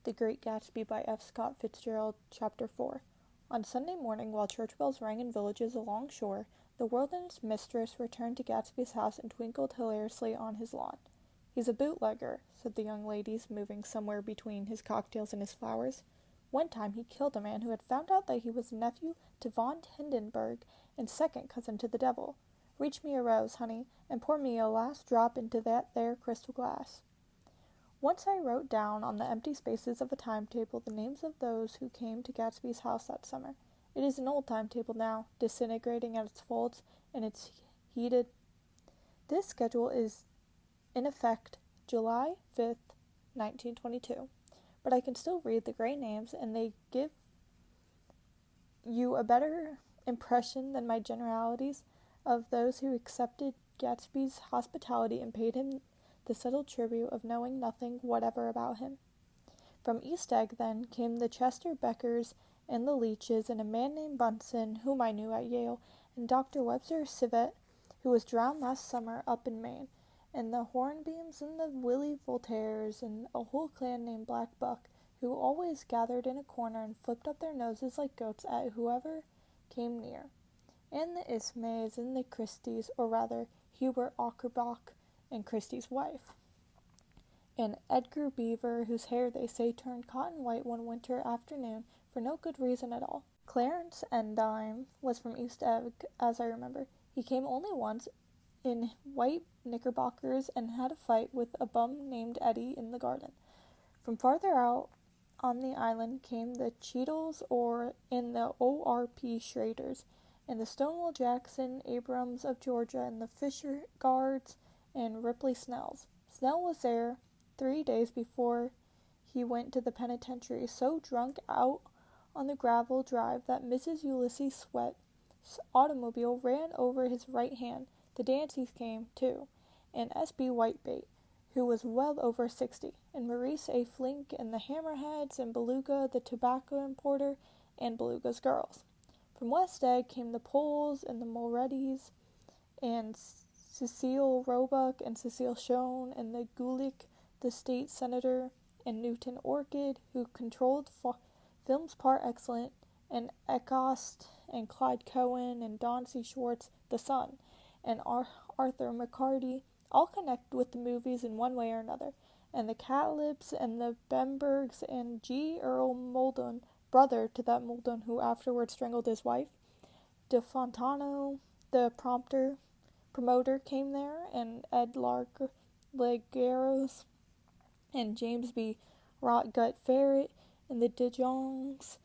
The Great Gatsby by F. Scott Fitzgerald, Chapter 4. On Sunday morning, while church bells rang in villages along shore, the world and its mistress returned to Gatsby's house and twinkled hilariously on his lawn. "He's a bootlegger," said the young ladies, moving somewhere between his cocktails and his flowers. "One time he killed a man who had found out that he was nephew to von Hindenburg and second cousin to the devil. Reach me a rose, honey, and pour me a last drop into that there crystal glass." Once I wrote down on the empty spaces of a timetable the names of those who came to Gatsby's house that summer. It is an old timetable now, disintegrating at its folds, and it's heated. This schedule is in effect July 5th, 1922, but I can still read the great names, and they give you a better impression than my generalities of those who accepted Gatsby's hospitality and paid him the subtle tribute of knowing nothing whatever about him. From East Egg, then, came the Chester Beckers and the Leaches, and a man named Bunsen, whom I knew at Yale, and Dr. Webster Civet, who was drowned last summer up in Maine, and the Hornbeams and the Willie Voltaires, and a whole clan named Black Buck, who always gathered in a corner and flipped up their noses like goats at whoever came near, and the Ismays and the Christies, or rather Hubert Ackerbach and Christie's wife, and Edgar Beaver, whose hair they say turned cotton white one winter afternoon for no good reason at all. Clarence and I'm was from East Egg, as I remember. He came only once in white knickerbockers and had a fight with a bum named Eddie in the garden. From farther out on the island came the Cheadles and the O.R.P. Schraders, and the Stonewall Jackson Abrams of Georgia, and the Fisher Guards, and Ripley Snells. Snell was there 3 days before he went to the penitentiary, so drunk out on the gravel drive that Mrs. Ulysses Sweat's automobile ran over his right hand. The Danceys came, too, and S.B. Whitebait, who was well over 60, and Maurice A. Flink, and the Hammerheads, and Beluga, the tobacco importer, and Beluga's girls. From West Egg came the Poles, and the Mulreadys, and Cecile Roebuck and Cecile Schoen, and the Gulick, the state senator, and Newton Orchid, who controlled films par excellence, and Ecost, and Clyde Cohen, and Don C. Schwartz, the son, and Arthur McCarty, all connected with the movies in one way or another, and the Catlips, and the Bembergs, and G. Earl Muldoon, brother to that Muldoon who afterwards strangled his wife. De Fontano, the promoter, came there, and Ed Legeros, and James B. Rotgut Ferret, and the Dijongs,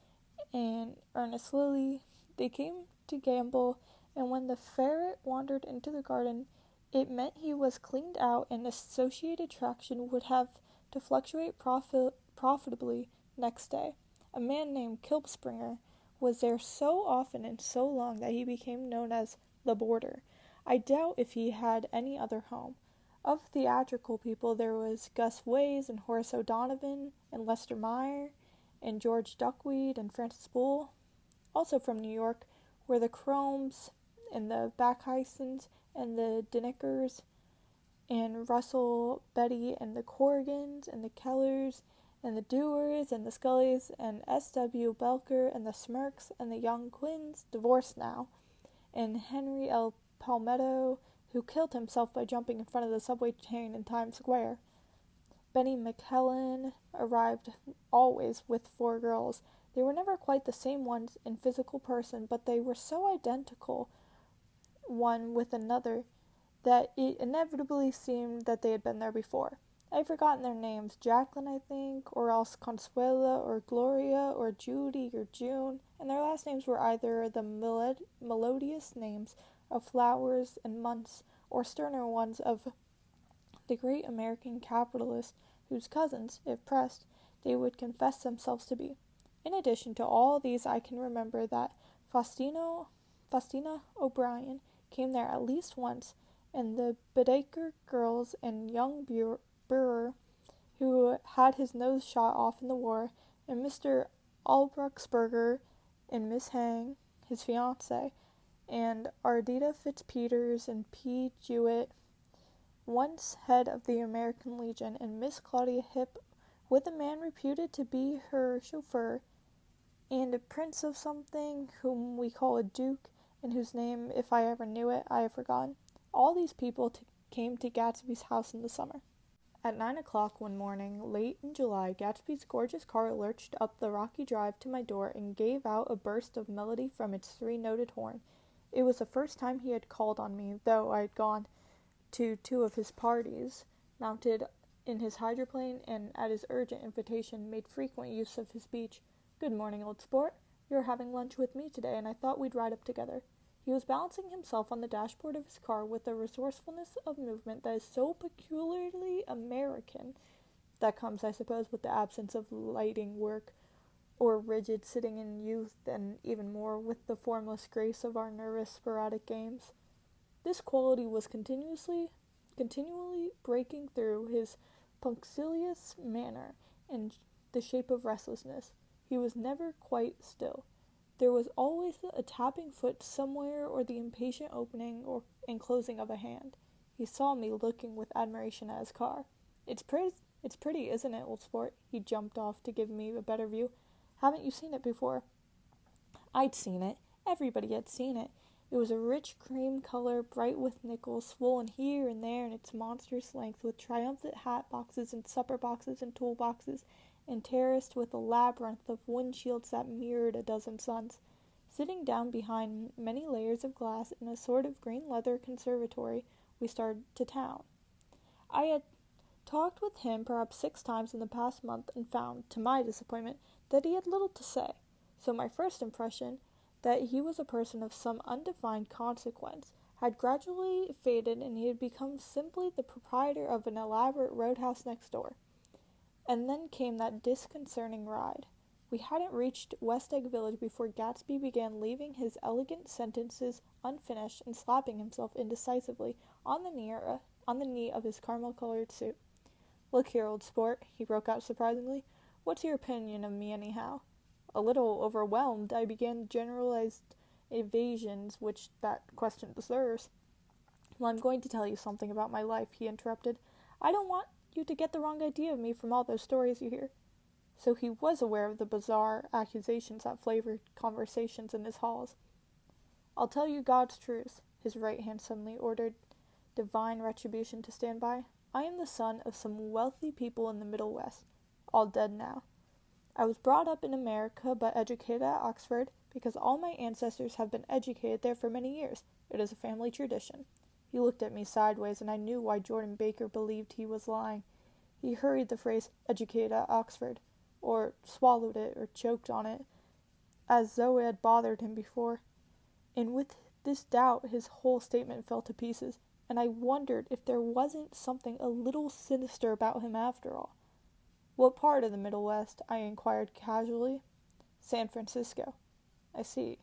and Ernest Lilly. They came to gamble, and when the ferret wandered into the garden, it meant he was cleaned out, and associated traction would have to fluctuate profitably next day. A man named Kilpspringer was there so often and so long that he became known as the Boarder. I doubt if he had any other home. Of theatrical people there was Gus Ways, and Horace O'Donovan, and Lester Meyer, and George Duckweed, and Francis Bull. Also from New York were the Cromes, and the Backhysons, and the Denickers, and Russell Betty, and the Corrigans, and the Kellers, and the Dewars, and the Scullys, and S.W. Belker, and the Smirks, and the Young Quinns, divorced now, and Henry L. Palmetto, who killed himself by jumping in front of the subway train in Times Square. Benny McKellen arrived always with 4 girls. They were never quite the same ones in physical person, but they were so identical one with another that it inevitably seemed that they had been there before. I've forgotten their names, Jacqueline, I think, or else Consuela, or Gloria, or Judy, or June, and their last names were either the melodious names of flowers and months, or sterner ones of the great American capitalists whose cousins, if pressed, they would confess themselves to be. In addition to all these, I can remember that Faustina O'Brien came there at least once, and the Baedeker girls, and young Brewer, who had his nose shot off in the war, and Mr. Albrucksberger, and Miss Hang, his fiancée, and Ardita Fitzpeters, and P. Jewett, once head of the American Legion, and Miss Claudia Hip with a man reputed to be her chauffeur, and a prince of something whom we call a duke, and whose name, if I ever knew it, I have forgotten. All these people came to Gatsby's house in the summer. At 9 o'clock one morning, late in July, Gatsby's gorgeous car lurched up the rocky drive to my door and gave out a burst of melody from its three-noted horn. It was the first time he had called on me, though I had gone to 2 of his parties, mounted in his hydroplane, and at his urgent invitation made frequent use of his speech. "Good morning, old sport. You're having lunch with me today, and I thought we'd ride up together." He was balancing himself on the dashboard of his car with a resourcefulness of movement that is so peculiarly American, that comes, I suppose, with the absence of lighting work or rigid sitting in youth, and even more with the formless grace of our nervous sporadic games. This quality was continually breaking through his punctilious manner in the shape of restlessness. He was never quite still. There was always a tapping foot somewhere, or the impatient opening and closing of a hand. He saw me looking with admiration at his car. It's pretty, isn't it, old sport?" He jumped off to give me a better view. "Haven't you seen it before?" I'd seen it. Everybody had seen it. It was a rich cream color, bright with nickels, swollen here and there in its monstrous length, with triumphant hat boxes and supper boxes and tool boxes, and terraced with a labyrinth of windshields that mirrored a dozen suns. Sitting down behind many layers of glass in a sort of green leather conservatory, we started to town. I had talked with him perhaps 6 times in the past month, and found, to my disappointment, that he had little to say. So my first impression, that he was a person of some undefined consequence, had gradually faded, and he had become simply the proprietor of an elaborate roadhouse next door. And then came that disconcerting ride. We hadn't reached West Egg Village before Gatsby began leaving his elegant sentences unfinished and slapping himself indecisively on the knee of his caramel-colored suit. "Look here, old sport," he broke out surprisingly. "What's your opinion of me, anyhow?" A little overwhelmed, I began the generalized evasions which that question deserves. "Well, I'm going to tell you something about my life," he interrupted. "I don't want you to get the wrong idea of me from all those stories you hear." So he was aware of the bizarre accusations that flavored conversations in his halls. "I'll tell you God's truth," his right hand suddenly ordered divine retribution to stand by. "I am the son of some wealthy people in the Middle West, all dead now. I was brought up in America, but educated at Oxford, because all my ancestors have been educated there for many years. It is a family tradition." He looked at me sideways, and I knew why Jordan Baker believed he was lying. He hurried the phrase, "educated at Oxford," or swallowed it, or choked on it, as though it had bothered him before. And with this doubt his whole statement fell to pieces, and I wondered if there wasn't something a little sinister about him after all. "What part of the Middle West?" I inquired casually. "San Francisco." "I see."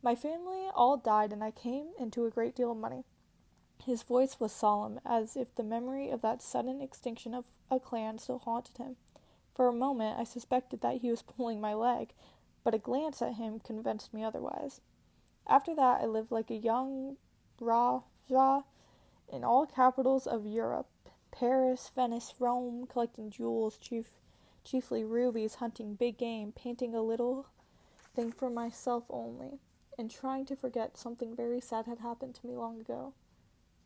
"My family all died, and I came into a great deal of money." His voice was solemn, as if the memory of that sudden extinction of a clan still haunted him. For a moment I suspected that he was pulling my leg, but a glance at him convinced me otherwise. After that I lived like a young Rajah in all capitals of Europe, Paris, Venice, Rome, collecting jewels, chiefly rubies, hunting big game, painting a little thing for myself only, and trying to forget something very sad had happened to me long ago.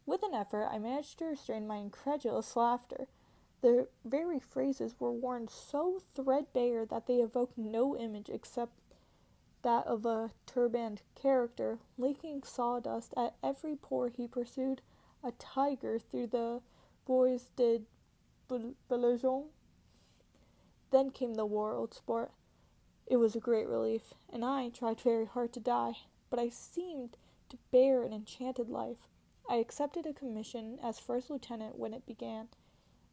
With an effort I managed to restrain my incredulous laughter. The very phrases were worn so threadbare that they evoked no image except that of a turbaned character, licking sawdust at every pore. He pursued a tiger through the Bois de Balajon. Then came the war, old sport. It was a great relief, and I tried very hard to die, but I seemed to bear an enchanted life. I accepted a commission as first lieutenant when it began.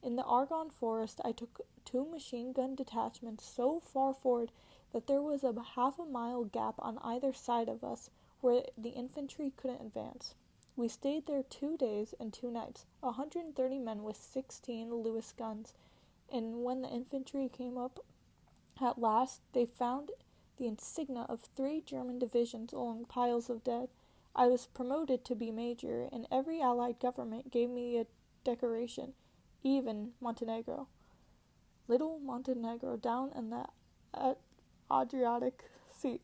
In the Argonne Forest I took 2 machine-gun detachments so far forward that there was a half-a-mile gap on either side of us where the infantry couldn't advance. We stayed there 2 days and 2 nights, 130 men with 16 Lewis guns, and when the infantry came up at last, they found the insignia of 3 German divisions along piles of dead. I was promoted to be major, and every Allied government gave me a decoration, even Montenegro. Little Montenegro down in the Adriatic Sea.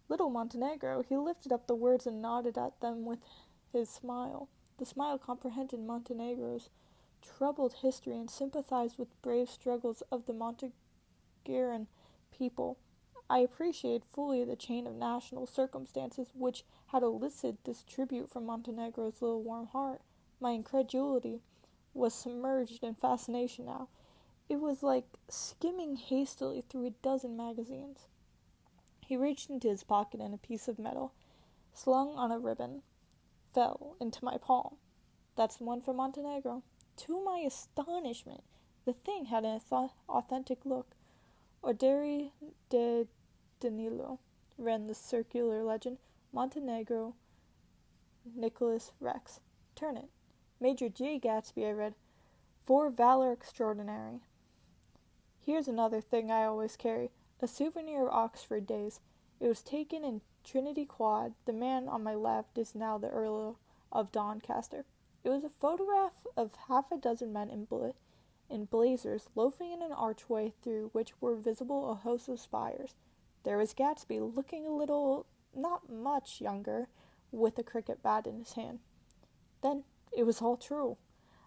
Little Montenegro, he lifted up the words and nodded at them with his smile. The smile comprehended Montenegro's troubled history and sympathized with brave struggles of the Montenegrin people. I appreciated fully the chain of national circumstances which had elicited this tribute from Montenegro's little warm heart. My incredulity was submerged in fascination now. It was like skimming hastily through a dozen magazines. He reached into his pocket and a piece of metal, slung on a ribbon, fell into my palm. That's the one for Montenegro. To my astonishment, the thing had an authentic look. Orderi de Danilo, ran the circular legend. Montenegro, Nicholas Rex. Turn it. Major J. Gatsby, I read. For valor extraordinary. Here's another thing I always carry. A souvenir of Oxford days. It was taken in Trinity Quad. The man on my left is now the Earl of Doncaster. It was a photograph of half a dozen men in blazers loafing in an archway through which were visible a host of spires. There was Gatsby, looking a little, not much younger, with a cricket bat in his hand. Then it was all true.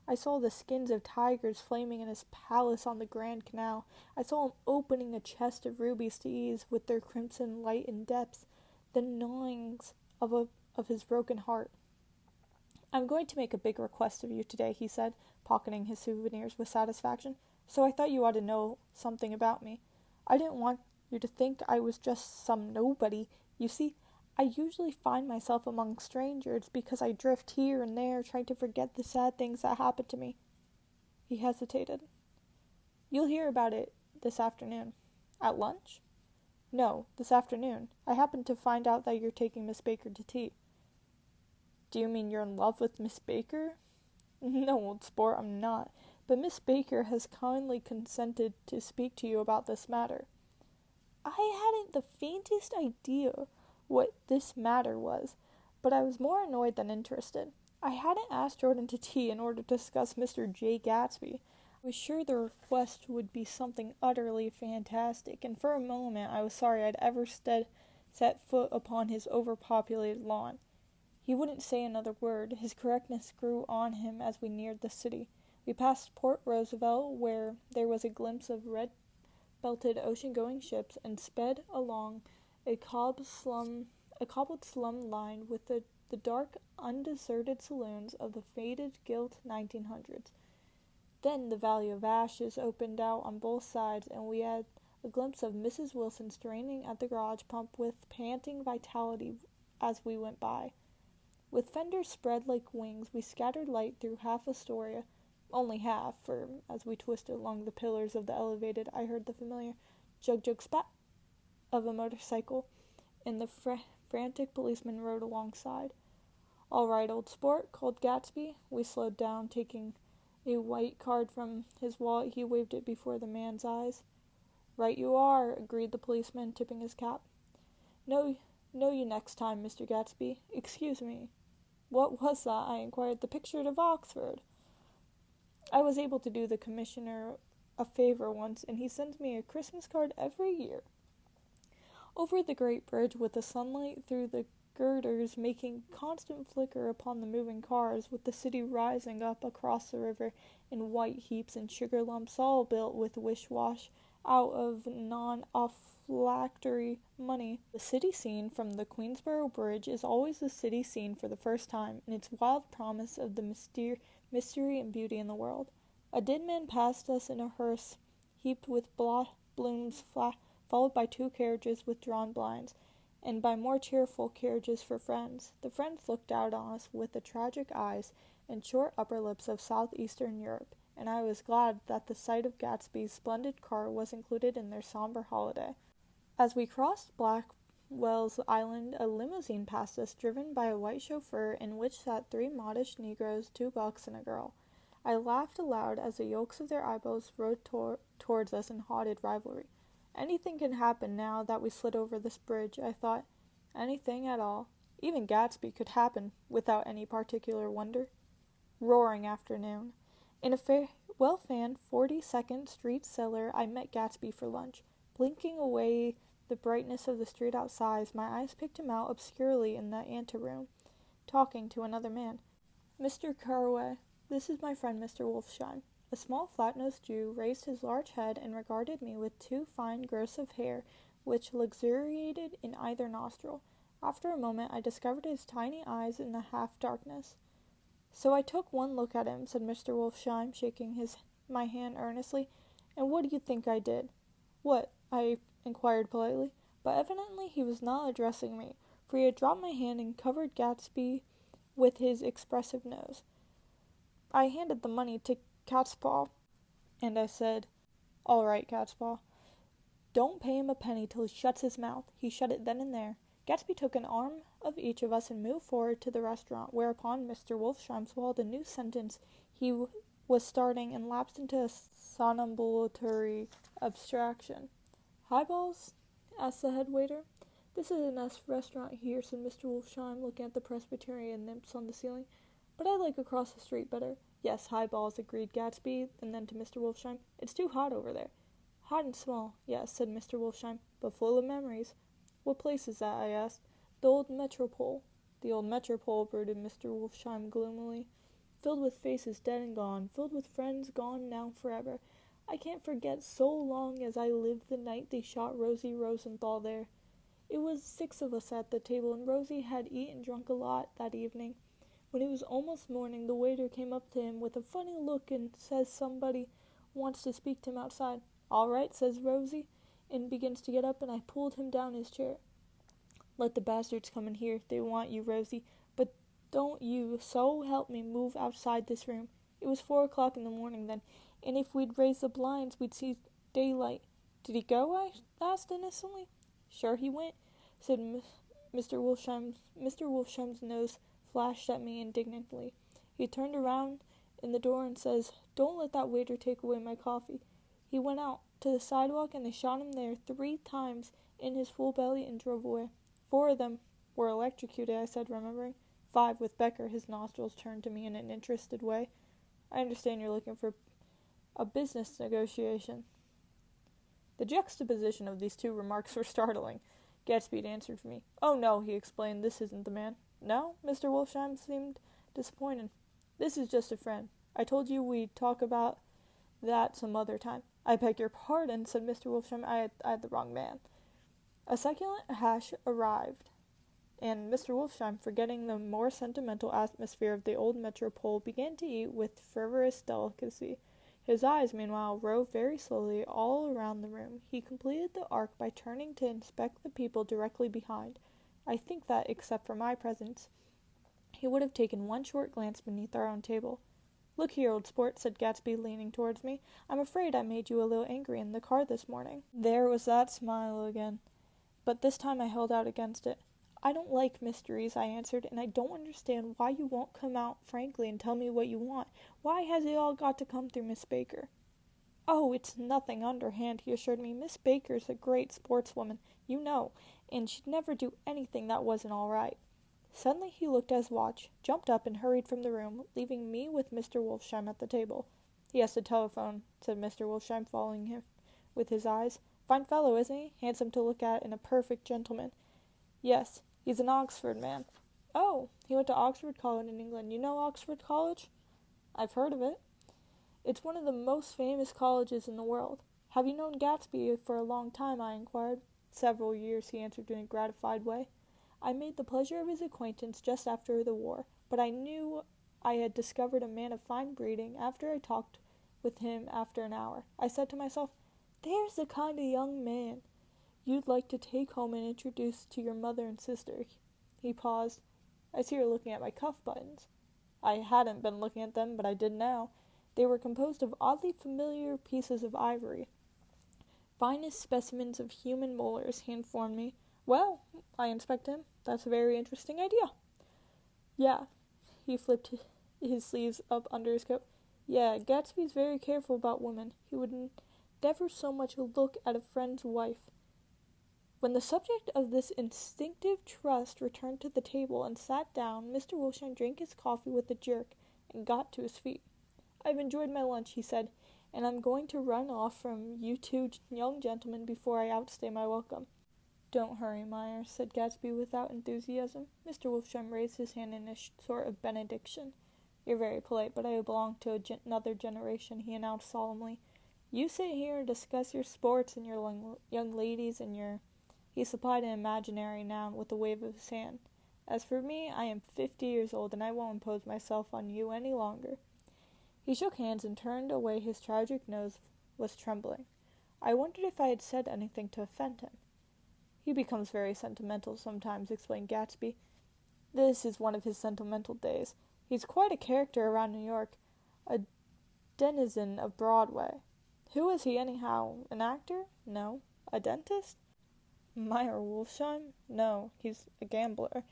I saw the skins of tigers flaming in his palace on the Grand Canal. I saw him opening a chest of rubies to ease with their crimson light and depths the gnawings of his broken heart. I'm going to make a big request of you today, he said, pocketing his souvenirs with satisfaction. So I thought you ought to know something about me. I didn't want you to think I was just some nobody. You see, I usually find myself among strangers because I drift here and there trying to forget the sad things that happened to me. He hesitated. You'll hear about it this afternoon. At lunch? No, this afternoon. I happened to find out that you're taking Miss Baker to tea. Do you mean you're in love with Miss Baker? No, old sport, I'm not. But Miss Baker has kindly consented to speak to you about this matter. I hadn't the faintest idea what this matter was, but I was more annoyed than interested. I hadn't asked Jordan to tea in order to discuss Mr. J. Gatsby. I was sure the request would be something utterly fantastic, and for a moment I was sorry I'd ever set foot upon his overpopulated lawn. He wouldn't say another word. His correctness grew on him as we neared the city. We passed Port Roosevelt, where there was a glimpse of red-belted ocean-going ships, and sped along a cobbled slum lined with the dark, undeserted saloons of the faded gilt 1900s. Then the Valley of Ashes opened out on both sides, and we had a glimpse of Mrs. Wilson straining at the garage pump with panting vitality as we went by. With fenders spread like wings, we scattered light through half Astoria, only half, for as we twisted along the pillars of the elevated, I heard the familiar jug-jug spat of a motorcycle, and the frantic policeman rode alongside. All right, old sport, called Gatsby. We slowed down, taking a white card from his wallet. He waved it before the man's eyes. Right you are, agreed the policeman, tipping his cap. Know you next time, Mr. Gatsby. Excuse me. What was that? I inquired. The picture of Oxford. I was able to do the commissioner a favor once, and he sends me a Christmas card every year. Over the great bridge, with the sunlight through the girders making constant flicker upon the moving cars, with the city rising up across the river in white heaps and sugar lumps, all built with wish-wash out of non-afflactory money. The city scene from the Queensboro Bridge is always the city scene for the first time, in its wild promise of the mystery and beauty in the world. A dead man passed us in a hearse heaped with blooms, followed by 2 carriages with drawn blinds, and by more cheerful carriages for friends. The friends looked out on us with the tragic eyes and short upper lips of southeastern Europe, and I was glad that the sight of Gatsby's splendid car was included in their somber holiday. As we crossed Blackwell's Island, a limousine passed us, driven by a white chauffeur, in which sat 3 modish Negroes, 2 bucks, and a girl. I laughed aloud as the yolks of their eyeballs rode towards us in haughty rivalry. Anything can happen now that we slid over this bridge, I thought. Anything at all. Even Gatsby could happen without any particular wonder. Roaring afternoon. In a well-fanned 42nd Street cellar, I met Gatsby for lunch. Blinking away the brightness of the street outside, my eyes picked him out obscurely in the anteroom, talking to another man. "Mr. Carraway, this is my friend Mr. Wolfsheim." A small flat-nosed Jew raised his large head and regarded me with two fine growths of hair which luxuriated in either nostril. After a moment I discovered his tiny eyes in the half-darkness. "So I took one look at him," said Mr. Wolfsheim, shaking my hand earnestly, "and what do you think I did?" "What?" I inquired politely, but evidently he was not addressing me, for he had dropped my hand and covered Gatsby with his expressive nose. I handed the money to Catspaw, and I said, "All right, Catspaw. Don't pay him a penny till he shuts his mouth." He shut it then and there. Gatsby took an arm of each of us and moved forward to the restaurant, whereupon Mr. Wolfsheim swallowed a new sentence he was starting and lapsed into a somnambulatory abstraction. "Highballs?" asked the head waiter. "This is a nice restaurant here," said Mr. Wolfsheim, looking at the Presbyterian nymphs on the ceiling, "but I like across the street better." "Yes, highballs," agreed Gatsby, and then to Mr. Wolfsheim, "It's too hot over there." "Hot and small, yes," said Mr. Wolfsheim, "but full of memories." "What place is that?" I asked. "The old Metropole." "The old Metropole," brooded Mr. Wolfsheim gloomily, "filled with faces dead and gone, filled with friends gone now forever. I can't forget so long as I live the night they shot Rosie Rosenthal there. It was 6 of us at the table, and Rosie had eaten and drunk a lot that evening. When it was almost morning, the waiter came up to him with a funny look and says somebody wants to speak to him outside. 'All right,' says Rosie, and begins to get up, and I pulled him down his chair. 'Let the bastards come in here. They want you, Rosie. But don't you, so help me, move outside this room.' It was 4 o'clock in the morning then, and if we'd raised the blinds, we'd see daylight." "Did he go?" I asked innocently. "Sure he went," said Mr. Wolfsheim. Mr. Wolfsheim's nose flashed at me indignantly. He turned around in the door and says, "Don't let that waiter take away my coffee." He went out to the sidewalk, and they shot him there 3 times in his full belly and drove away. 4 of them were electrocuted," I said, remembering. 5 with Becker. His nostrils turned to me in an interested way. "I understand you're looking for a business negotiation." The juxtaposition of these two remarks were startling. Gatsby answered for me. "Oh, no," he explained, "this isn't the man." "No?" Mr. Wolfsheim seemed disappointed. "This is just a friend. I told you we'd talk about that some other time." "I beg your pardon," said Mr. Wolfsheim. I had the wrong man." A succulent hash arrived, and Mr. Wolfsheim, forgetting the more sentimental atmosphere of the old Metropole, began to eat with fervorous delicacy. His eyes, meanwhile, roved very slowly all around the room. He completed the arc by turning to inspect the people directly behind. I think that, except for my presence, he would have taken one short glance beneath our own table. "Look here, old sport," said Gatsby, leaning towards me. "I'm afraid I made you a little angry in the car this morning." There was that smile again, but this time I held out against it. "I don't like mysteries," I answered, "and I don't understand why you won't come out frankly and tell me what you want. Why has it all got to come through Miss Baker?" "Oh, it's nothing underhand," he assured me. "Miss Baker's a great sportswoman, you know, and she'd never do anything that wasn't all right." Suddenly he looked at his watch, jumped up, and hurried from the room, leaving me with Mr. Wolfsheim at the table. "He has to telephone," said Mr. Wolfsheim, following him with his eyes. "Fine fellow, isn't he? Handsome to look at, and a perfect gentleman." "Yes, he's an Oxford man." "Oh, he went to Oxford College in England. You know Oxford College?" "I've heard of it." "It's one of the most famous colleges in the world." "Have you known Gatsby for a long time?" I inquired. "Several years," he answered in a gratified way. "I made the pleasure of his acquaintance just after the war, but I knew I had discovered a man of fine breeding after I talked with him after an hour. I said to myself, 'There's the kind of young man you'd like to take home and introduce to your mother and sister.'" He paused. "I see you're looking at my cuff buttons." I hadn't been looking at them, but I did now. They were composed of oddly familiar pieces of ivory. "Finest specimens of human molars," he informed me. "Well," I inspected him, "that's a very interesting idea." "Yeah." He flipped his sleeves up under his coat. "Yeah, Gatsby's very careful about women. He would never so much look at a friend's wife." When the subject of this instinctive trust returned to the table and sat down, Mr. Wolfsheim drank his coffee with a jerk and got to his feet. "I've enjoyed my lunch," he said, "and I'm going to run off from you two young gentlemen before I outstay my welcome." "Don't hurry, Myers," said Gatsby without enthusiasm. Mr. Wolfsheim raised his hand in a sort of benediction. "You're very polite, but I belong to another generation," he announced solemnly. "You sit here and discuss your sports and your young ladies and your—" He supplied an imaginary noun with a wave of his hand. "As for me, I am 50 years old, and I won't impose myself on you any longer." He shook hands and turned away. His tragic nose was trembling. I wondered if I had said anything to offend him. "He becomes very sentimental sometimes," explained Gatsby. "This is one of his sentimental days. He's quite a character around New York, a denizen of Broadway." "Who is he, anyhow? An actor?" "No." "A dentist?" "Meyer Wolfsheim?" "No, he's a gambler."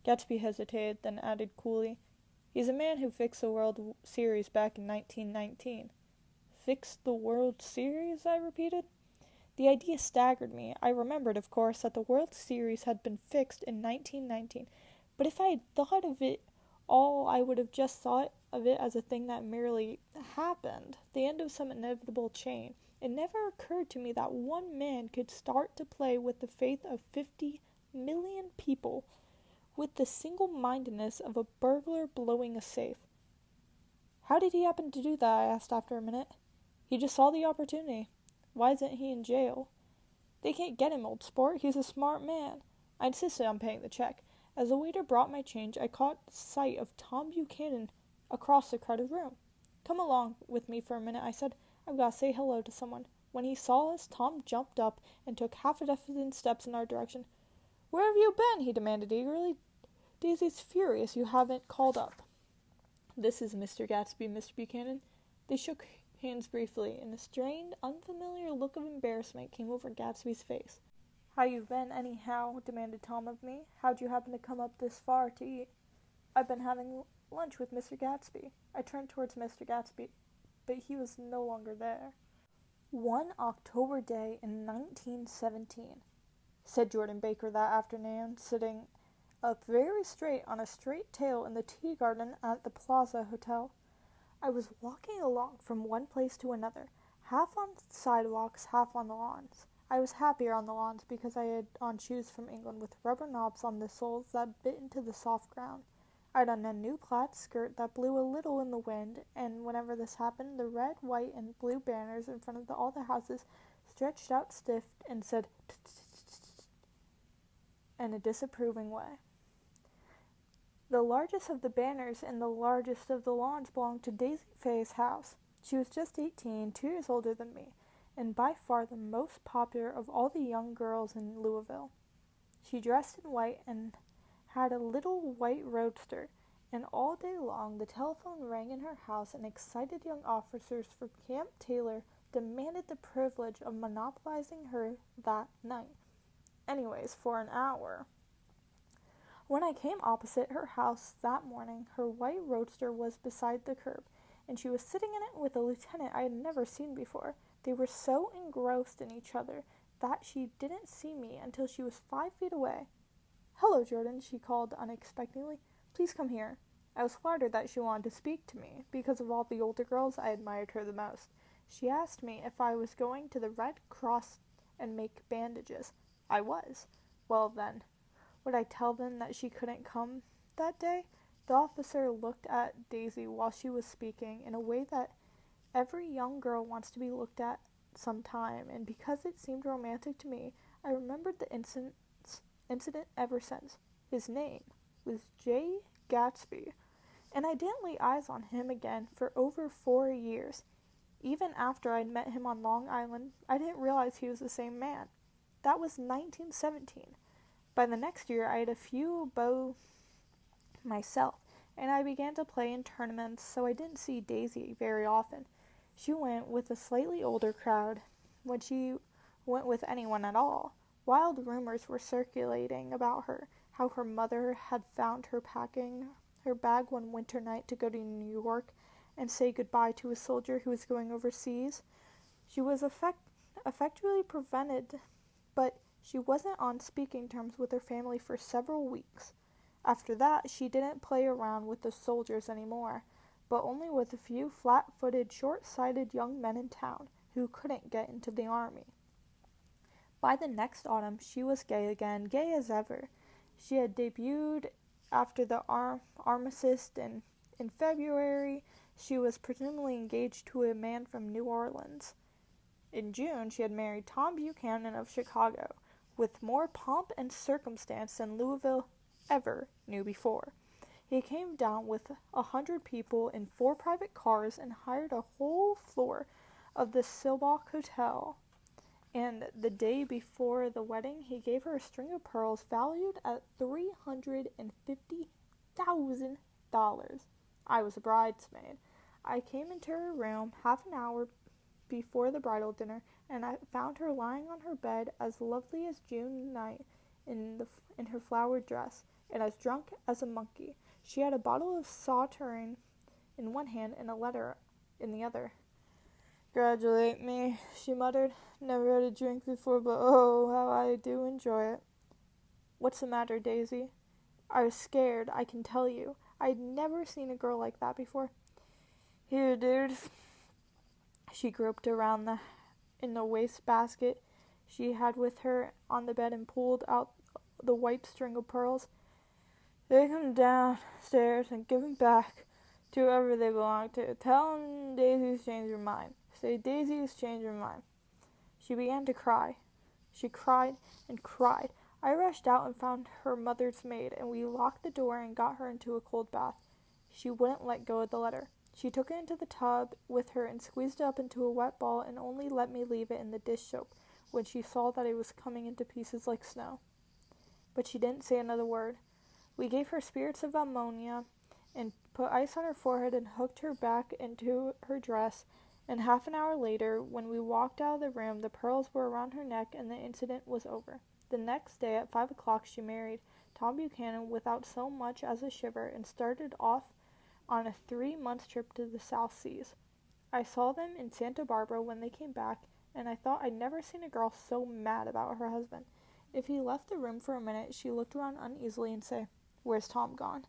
Gatsby hesitated, then added coolly, "He's a man who fixed the World Series back in 1919. "Fixed the World Series?" I repeated. The idea staggered me. I remembered, of course, that the World Series had been fixed in 1919, but if I had thought of it all, I would have just thought of it as a thing that merely happened, the end of some inevitable chain. It never occurred to me that one man could start to play with the faith of 50 million people, with the single-mindedness of a burglar blowing a safe. "How did he happen to do that?" I asked after a minute. "He just saw the opportunity." "Why isn't he in jail?" "They can't get him, old sport. He's a smart man." I insisted on paying the check. As the waiter brought my change, I caught sight of Tom Buchanan across the crowded room. "Come along with me for a minute," I said. "I've got to say hello to someone." When he saw us, Tom jumped up and took half a dozen steps in our direction. "Where have you been?" he demanded eagerly. "Daisy's furious you haven't called up." "This is Mr. Gatsby, Mr. Buchanan." They shook hands briefly, and a strained, unfamiliar look of embarrassment came over Gatsby's face. "How you been, anyhow?" demanded Tom of me. "How'd you happen to come up this far to eat?" "I've been having lunch with Mr. Gatsby." I turned towards Mr. Gatsby, but he was no longer there. "One October day in 1917, said Jordan Baker that afternoon, sitting up very straight on a straight tail in the tea garden at the Plaza Hotel. "I was walking along from one place to another, half on sidewalks, half on the lawns. I was happier on the lawns because I had on shoes from England with rubber knobs on the soles that bit into the soft ground. I had on a new plaid skirt that blew a little in the wind, and whenever this happened, the red, white, and blue banners in front of all the houses stretched out stiff and said tsk in a disapproving way. The largest of the banners and the largest of the lawns belonged to Daisy Fay's house. She was just 18, 2 years older than me, and by far the most popular of all the young girls in Louisville. She dressed in white and had a little white roadster, and all day long the telephone rang in her house, and excited young officers for Camp Taylor demanded the privilege of monopolizing her that night. Anyways, for an hour. When I came opposite her house that morning, her white roadster was beside the curb, and she was sitting in it with a lieutenant I had never seen before. They were so engrossed in each other that she didn't see me until she was 5 feet away. "Hello, Jordan," she called unexpectedly. "Please come here." I was flattered that she wanted to speak to me. Because of all the older girls, I admired her the most. She asked me if I was going to the Red Cross and make bandages. I was. Well then, would I tell them that she couldn't come that day? The officer looked at Daisy while she was speaking in a way that every young girl wants to be looked at sometime, and because it seemed romantic to me, I remembered the incident ever since. His name was J. Gatsby, and I didn't lay eyes on him again for over 4 years. Even after I'd met him on Long Island, I didn't realize he was the same man. That was 1917. By the next year, I had a few beaux myself, and I began to play in tournaments, so I didn't see Daisy very often. She went with a slightly older crowd, when she went with anyone at all. Wild rumors were circulating about her, how her mother had found her packing her bag one winter night to go to New York and say goodbye to a soldier who was going overseas. She was effectually prevented, but she wasn't on speaking terms with her family for several weeks. After that, she didn't play around with the soldiers anymore. but only with a few flat-footed, short-sighted young men in town who couldn't get into the army. By the next autumn, she was gay again, gay as ever. She had debuted after the armistice in February. She was presumably engaged to a man from New Orleans. In June, she had married Tom Buchanan of Chicago, with more pomp and circumstance than Louisville ever knew before. He came down with 100 people in 4 private cars and hired a whole floor of the Silbach Hotel. And the day before the wedding, he gave her a string of pearls valued at $350,000. I was a bridesmaid. I came into her room half an hour before the bridal dinner, and I found her lying on her bed as lovely as June night in her flowered dress, and as drunk as a monkey. She had a bottle of Sauternes in one hand and a letter in the other. "Congratulate me," she muttered. "Never had a drink before, but oh, how I do enjoy it." "What's the matter, Daisy?" "I was scared, I can tell you. I'd never seen a girl like that before." "Here, dude." She groped around in the wastebasket she had with her on the bed and pulled out the white string of pearls. "Take 'em downstairs and give 'em back to whoever they belong to. Tell 'em Daisy's changed her mind. Say Daisy's changed her mind." She began to cry. She cried and cried. I rushed out and found her mother's maid, and we locked the door and got her into a cold bath. She wouldn't let go of the letter. She took it into the tub with her and squeezed it up into a wet ball and only let me leave it in the dish soap when she saw that it was coming into pieces like snow. But she didn't say another word. We gave her spirits of ammonia and put ice on her forehead and hooked her back into her dress, and half an hour later, when we walked out of the room, the pearls were around her neck and the incident was over. The next day at 5 o'clock she married Tom Buchanan without so much as a shiver and started off on a 3-month trip to the South Seas. I saw them in Santa Barbara when they came back, and I thought I'd never seen a girl so mad about her husband. If he left the room for a minute, she looked around uneasily and say, "Where's Tom gone?"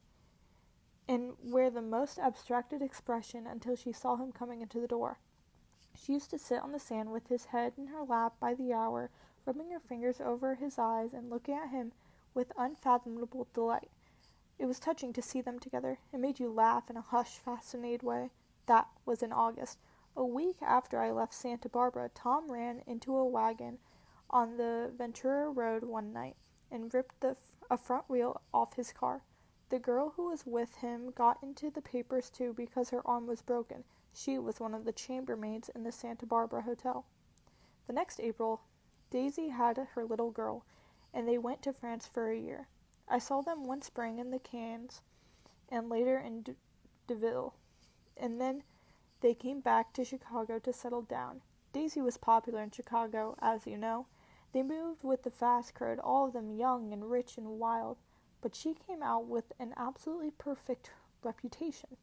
and wear the most abstracted expression until she saw him coming into the door. She used to sit on the sand with his head in her lap by the hour, rubbing her fingers over his eyes and looking at him with unfathomable delight. It was touching to see them together. It made you laugh in a hushed, fascinated way. That was in August. A week after I left Santa Barbara, Tom ran into a wagon on the Ventura Road one night and ripped a front wheel off his car. The girl who was with him got into the papers too because her arm was broken. She was one of the chambermaids in the Santa Barbara hotel. The next April, Daisy had her little girl, and they went to France for a year. I saw them one spring in the Cannes, and later in Deauville, and then they came back to Chicago to settle down. Daisy was popular in Chicago, as you know. They moved with the fast crowd, all of them young and rich and wild, but she came out with an absolutely perfect reputation.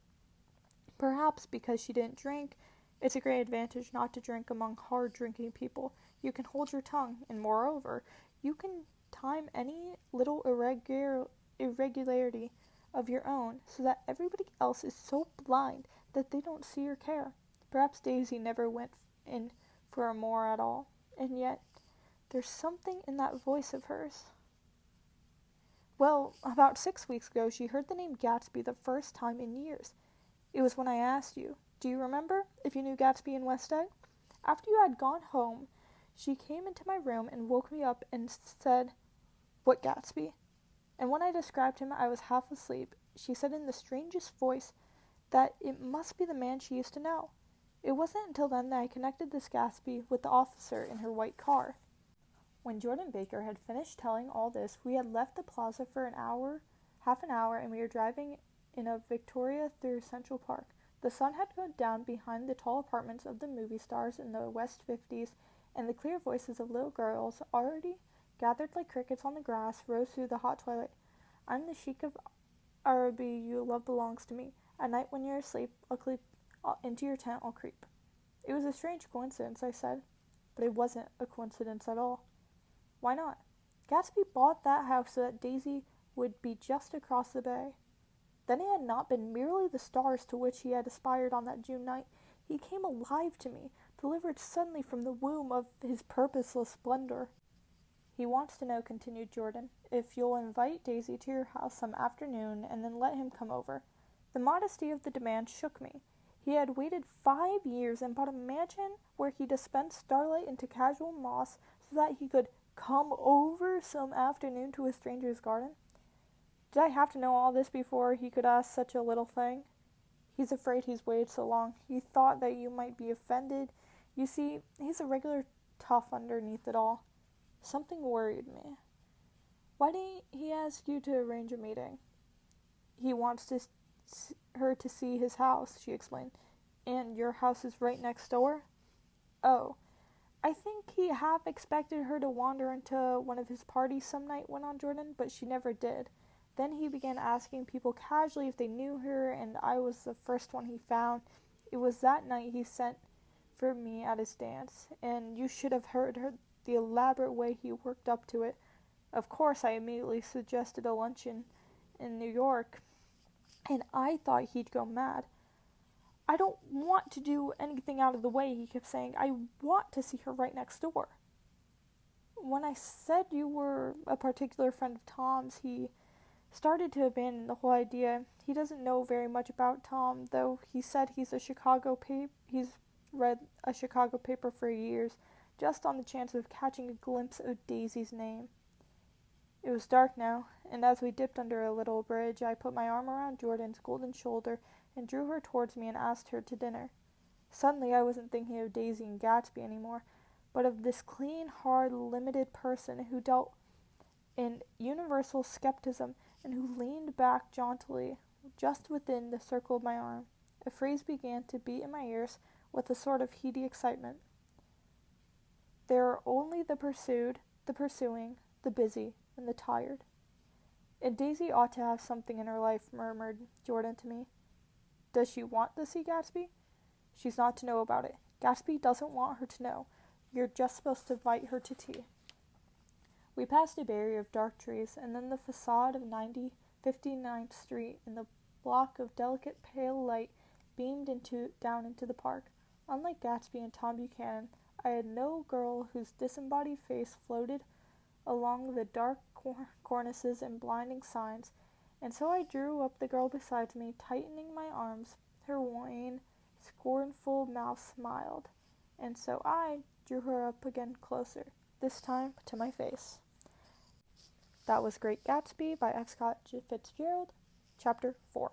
Perhaps because she didn't drink. It's a great advantage not to drink among hard-drinking people. You can hold your tongue, and moreover, you can time any little irregularity of your own so that everybody else is so blind that they don't see or care. Perhaps Daisy never went in for a more at all, and yet there's something in that voice of hers. Well, about 6 weeks ago, she heard the name Gatsby the first time in years. It was when I asked you, do you remember, if you knew Gatsby in West Egg? After you had gone home, she came into my room and woke me up and said, "What Gatsby?" And when I described him, I was half asleep. She said in the strangest voice that it must be the man she used to know. It wasn't until then that I connected this Gatsby with the officer in her white car. When Jordan Baker had finished telling all this, we had left the plaza for half an hour, and we were driving in a Victoria through Central Park. The sun had gone down behind the tall apartments of the movie stars in the West 50s, and the clear voices of little girls, already gathered like crickets on the grass, rose through the hot twilight. "I'm the Sheik of Araby, your love belongs to me. At night when you're asleep, into your tent I'll creep." It was a strange coincidence, I said, but it wasn't a coincidence at all. Why not? Gatsby bought that house so that Daisy would be just across the bay. Then it had not been merely the stars to which he had aspired on that June night. He came alive to me, delivered suddenly from the womb of his purposeless splendor. He wants to know, continued Jordan, if you'll invite Daisy to your house some afternoon and then let him come over. The modesty of the demand shook me. He had waited 5 years and bought a mansion where he dispensed starlight into casual moss so that he could come over some afternoon to a stranger's garden. Did I have to know all this before he could ask such a little thing? He's afraid he's waited so long. He thought that you might be offended. You see, he's a regular tough underneath it all. Something worried me. Why didn't he ask you to arrange a meeting? He wants her to see his house, she explained. And your house is right next door? Oh, I think he half expected her to wander into one of his parties some night, went on Jordan, but she never did. Then he began asking people casually if they knew her, and I was the first one he found. It was that night he sent for me at his dance, and you should have heard the elaborate way he worked up to it. Of course, I immediately suggested a luncheon in New York, and I thought he'd go mad. I don't want to do anything out of the way, he kept saying. I want to see her right next door. When I said you were a particular friend of Tom's, he started to abandon the whole idea. He doesn't know very much about Tom, though he said he's read a Chicago paper for years, just on the chance of catching a glimpse of Daisy's name. It was dark now, and as we dipped under a little bridge, I put my arm around Jordan's golden shoulder and drew her towards me and asked her to dinner. Suddenly I wasn't thinking of Daisy and Gatsby anymore, but of this clean, hard, limited person who dealt in universal skepticism and who leaned back jauntily just within the circle of my arm. A phrase began to beat in my ears with a sort of heady excitement. There are only the pursued, the pursuing, the busy, and the tired. And Daisy ought to have something in her life, murmured Jordan to me. Does she want to see Gatsby? She's not to know about it. Gatsby doesn't want her to know. You're just supposed to invite her to tea. We passed a barrier of dark trees, and then the facade of 59th Street, and the block of delicate pale light beamed down into the park. Unlike Gatsby and Tom Buchanan, I had no girl whose disembodied face floated along the dark cornices and blinding signs, and so I drew up the girl beside me, tightening my arms. Her wan, scornful mouth smiled, and so I drew her up again closer, this time to my face. That was Great Gatsby by F. Scott Fitzgerald, Chapter 4.